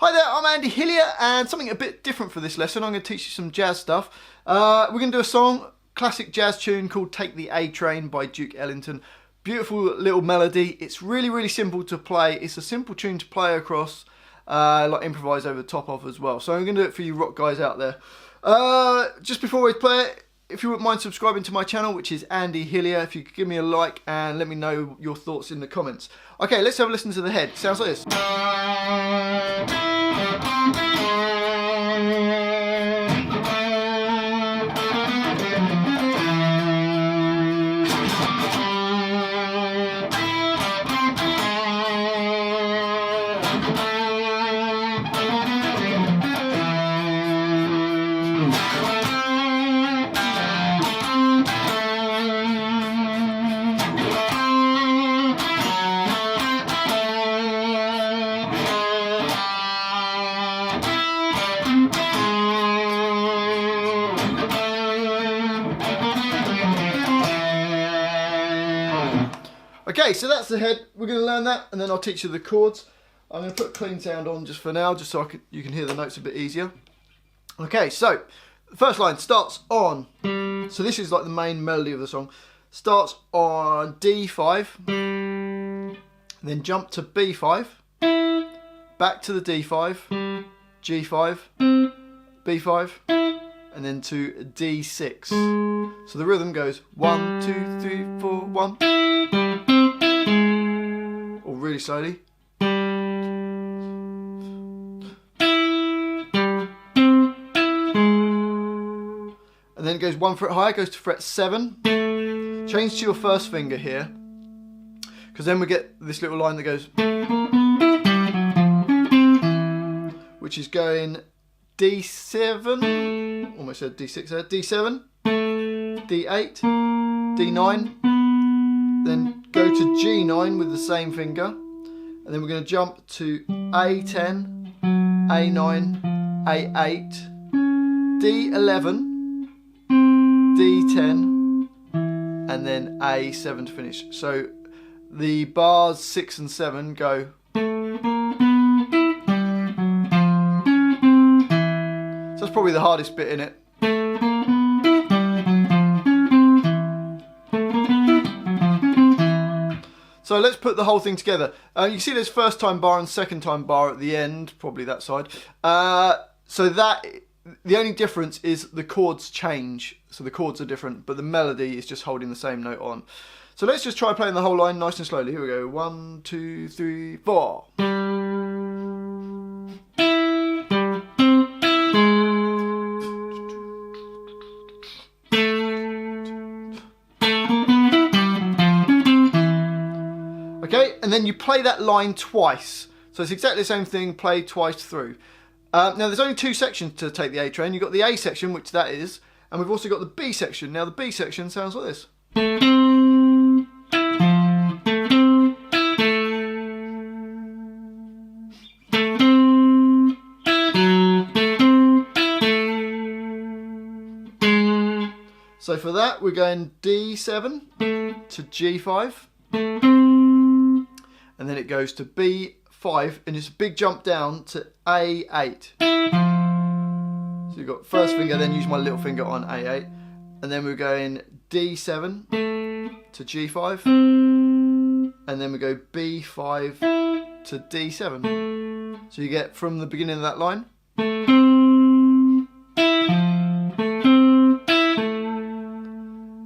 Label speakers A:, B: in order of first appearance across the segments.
A: Hi there, I'm Andy Hillier, and something a bit different for this lesson. I'm going to teach you some jazz stuff. We're going to do a song, classic jazz tune called Take the A Train by Duke Ellington. Beautiful little melody. It's really simple to play. It's a simple tune to play across, like improvise over the top of as well. So I'm going to do it for you rock guys out there. Just before we play it, if you wouldn't mind subscribing to my channel, which is Andy Hillier, if you could give me a like and let me know your thoughts in the comments. Okay, let's have a listen to the head. Sounds like this. Okay, so that's the head. We're going to learn that, and then I'll teach you the chords. I'm going to put clean sound on just for now, just so you can hear the notes a bit easier. Okay, so the first line starts on. So this is like the main melody of the song. Starts on D5, then jump to B5, back to the D5, G5, B5, and then to D6. So the rhythm goes 1, 2, 3, 4, 1. Or really slowly. And then it goes 1 fret higher, goes to fret 7. Change to your first finger here, because then we get this little line that goes, which is going D7, almost said D6 there, D7, D8, D9, then go to G9 with the same finger, and then we're going to jump to A10, A9, A8, D11, D10, and then A7 to finish. So the bars 6 and 7 go. So that's probably the hardest bit in it. So let's put the whole thing together. You can see there's first time bar and second time bar at the end, probably that side. So that, the only difference is the chords change. So the chords are different, but the melody is just holding the same note on. So let's just try playing the whole line nice and slowly. Here we go. 1, 2, 3, 4. Okay, and then you play that line twice. So it's exactly the same thing, play twice through. Now there's only 2 sections to take the A train. You've got the A section, which that is, and we've also got the B section. Now the B section sounds like this. So for that we're going D7 to G5. And then it goes to B5, and it's a big jump down to A8. So you've got first finger, then use my little finger on A8. And then we're going D7 to G5. And then we go B5 to D7. So you get from the beginning of that line.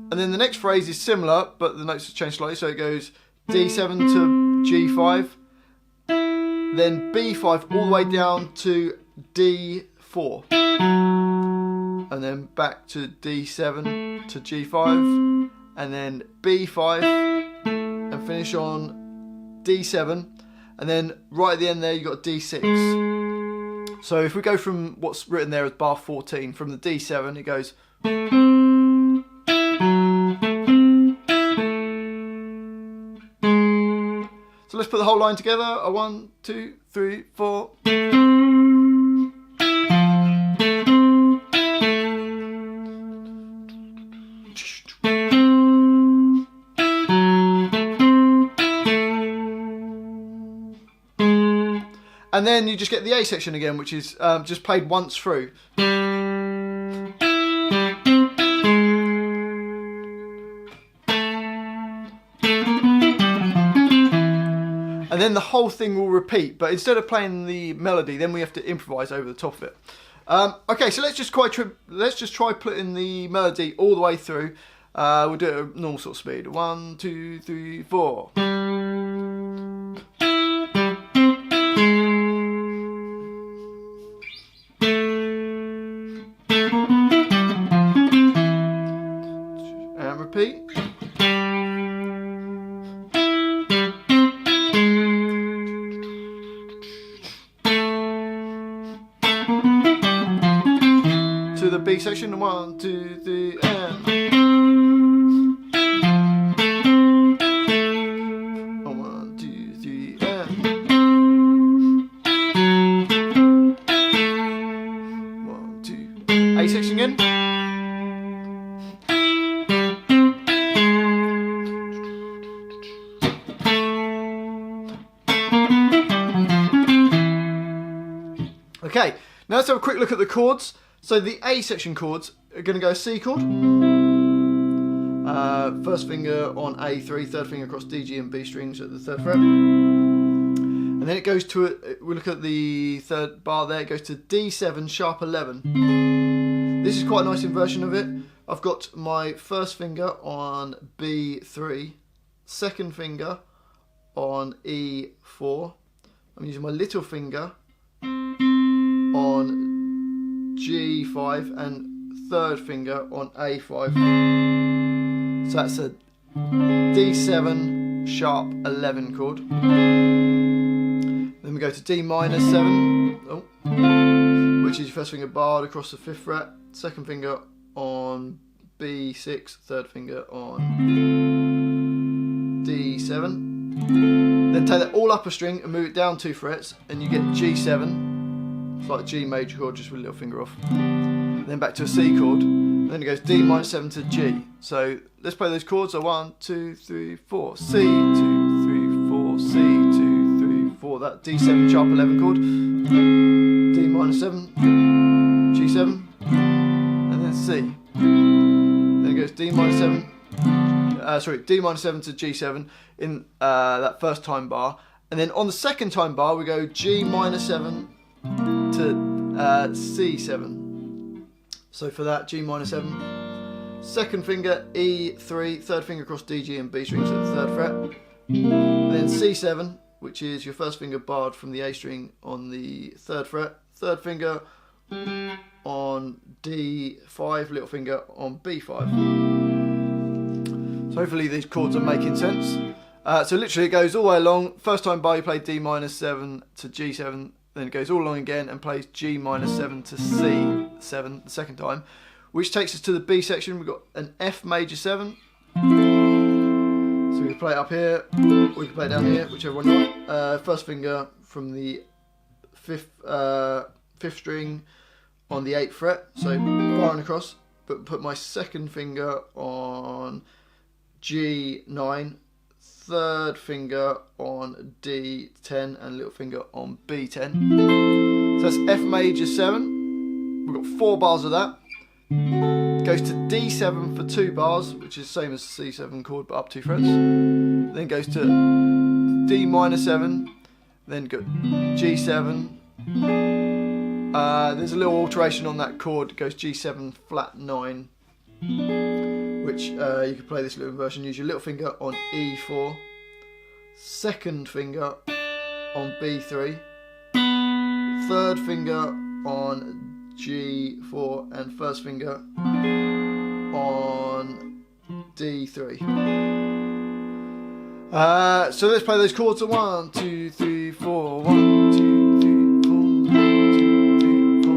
A: And then the next phrase is similar, but the notes have changed slightly. So it goes D7 to G5, then B5 all the way down to D4, and then back to D7 to G5, and then B5, and finish on D7, and then right at the end there you've got D6. So if we go from what's written there as bar 14, from the D7 it goes. So let's put the whole line together. 1, 2, 3, 4. And then you just get the A section again, which is just played once through. And then the whole thing will repeat, but instead of playing the melody, then we have to improvise over the top of it. Okay, so let's just try putting the melody all the way through. We'll do it at normal sort of speed. 1, 2, 3, 4. And repeat. To the B section. 1, 2, 3, and 1, 2, 3, and 1, 2. A section again. Okay, now let's have a quick look at the chords. So the A section chords are going to go C chord, first finger on A3, third finger across D, G and B strings at the 3rd fret. And then it goes to, we look at the 3rd bar there, it goes to D7 sharp 11. This is quite a nice inversion of it. I've got my first finger on B3, second finger on E4. I'm using my little finger on G5 and third finger on A5. So that's a D7 sharp 11 chord. Then we go to D minor 7, which is your first finger barred across the 5th fret, second finger on B6, third finger on D7. Then take that all up a string and move it down 2 frets and you get G7. It's like G major chord, just with a little finger off. Then back to a C chord. Then it goes D minor 7 to G. So let's play those chords. So 1, 2, 3, 4. C, 2, 3, 4. C, 2, 3, 4. That D7 sharp 11 chord. D minor 7. G7. And then C. Then it goes D minor 7. D minor 7 to G7 in that first time bar. And then on the second time bar we go G minor 7 to C7. So for that, G minor 7, second finger E3, third finger across D, G and B strings at the 3rd fret. Then C7, which is your first finger barred from the A string on the 3rd fret, third finger on D5, little finger on B5. So hopefully these chords are making sense. So literally it goes all the way along. First time bar you play D minor 7 to G7. Then it goes all along again and plays G minor 7 to C7 the second time, which takes us to the B section. We've got an F major 7. So we can play it up here, or we can play it down here, whichever one you want. First finger from the 5th string on the 8th fret, so barring across, but put my second finger on G9, third finger on D10 and little finger on B10. So that's F major 7. We've got 4 bars of that. Goes to D7 for 2 bars, which is the same as the C7 chord but up 2 frets. Then goes to D minor 7. Then go G7. There's a little alteration on that chord. It goes G7 flat 9. Which you can play this little inversion. Use your little finger on E4, second finger on B3, third finger on G4 and first finger on D3. So let's play those chords. 1, 2, 3, 4. 1, 2, 3, 4. 1, 2, 3, 4.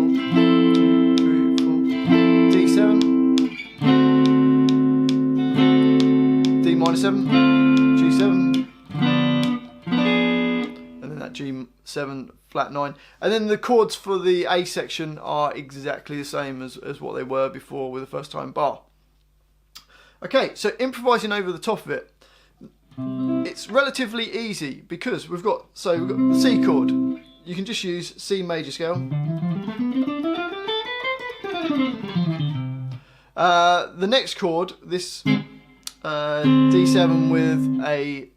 A: 2, 3, 4. D7. D minor 7, G7, and then that G7 flat 9. And then the chords for the A section are exactly the same as what they were before with the first time bar. Okay, so improvising over the top of it, it's relatively easy because we've got the C chord. you can just use C major scale. The next chord, this D7 with a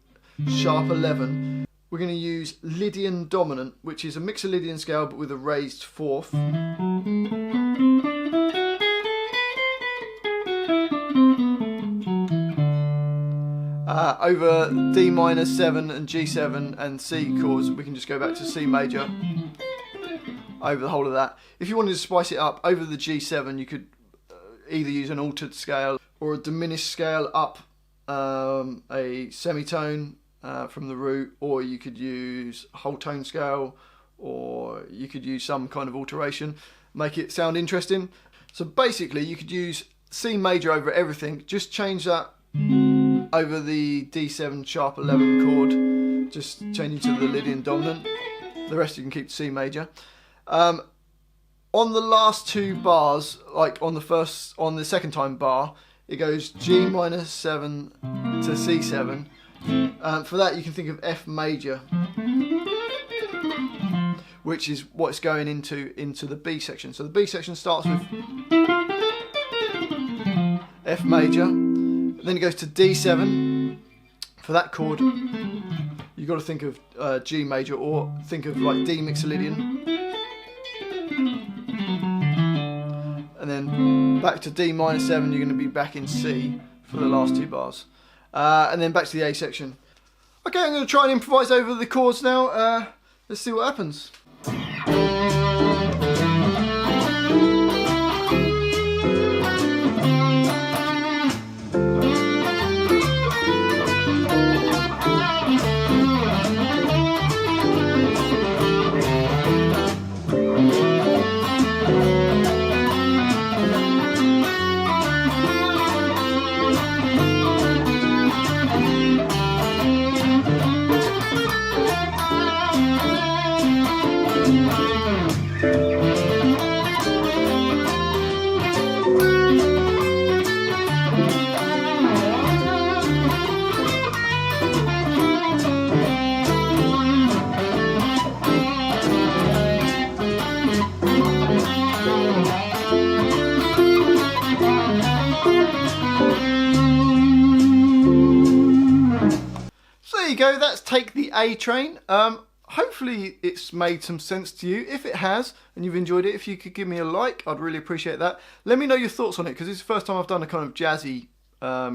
A: sharp 11, we're going to use Lydian dominant, which is a Mixolydian scale but with a raised fourth. Over D minor 7 and G7 and C chords, we can just go back to C major over the whole of that. If you wanted to spice it up, over the G7 you could either use an altered scale or a diminished scale up a semitone from the root, or you could use a whole tone scale, or you could use some kind of alteration, make it sound interesting. So basically you could use C major over everything, just change that over the D7 sharp 11 chord, just changing to the Lydian dominant. The rest you can keep C major. On the last two bars, like on the second time bar, it goes G minor 7 to C7. For that you can think of F major, which is what it's going into the B section. So the B section starts with F major, then it goes to D7. For that chord, you've got to think of G major, or think of like D Mixolydian. And then back to D minor 7, you're going to be back in C for the last two bars. And then back to the A section. Okay, I'm going to try and improvise over the chords now. Let's see what happens. There you go, that's Take the A Train. Hopefully it's made some sense to you. If it has, and you've enjoyed it, if you could give me a like, I'd really appreciate that. Let me know your thoughts on it, because it's the first time I've done a kind of jazzy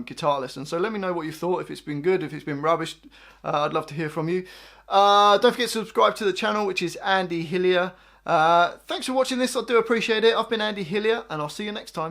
A: guitar lesson. So let me know what you thought, if it's been good, if it's been rubbish. I'd love to hear from you. Don't forget to subscribe to the channel, which is Andy Hillier. Thanks for watching this, I do appreciate it. I've been Andy Hillier, and I'll see you next time.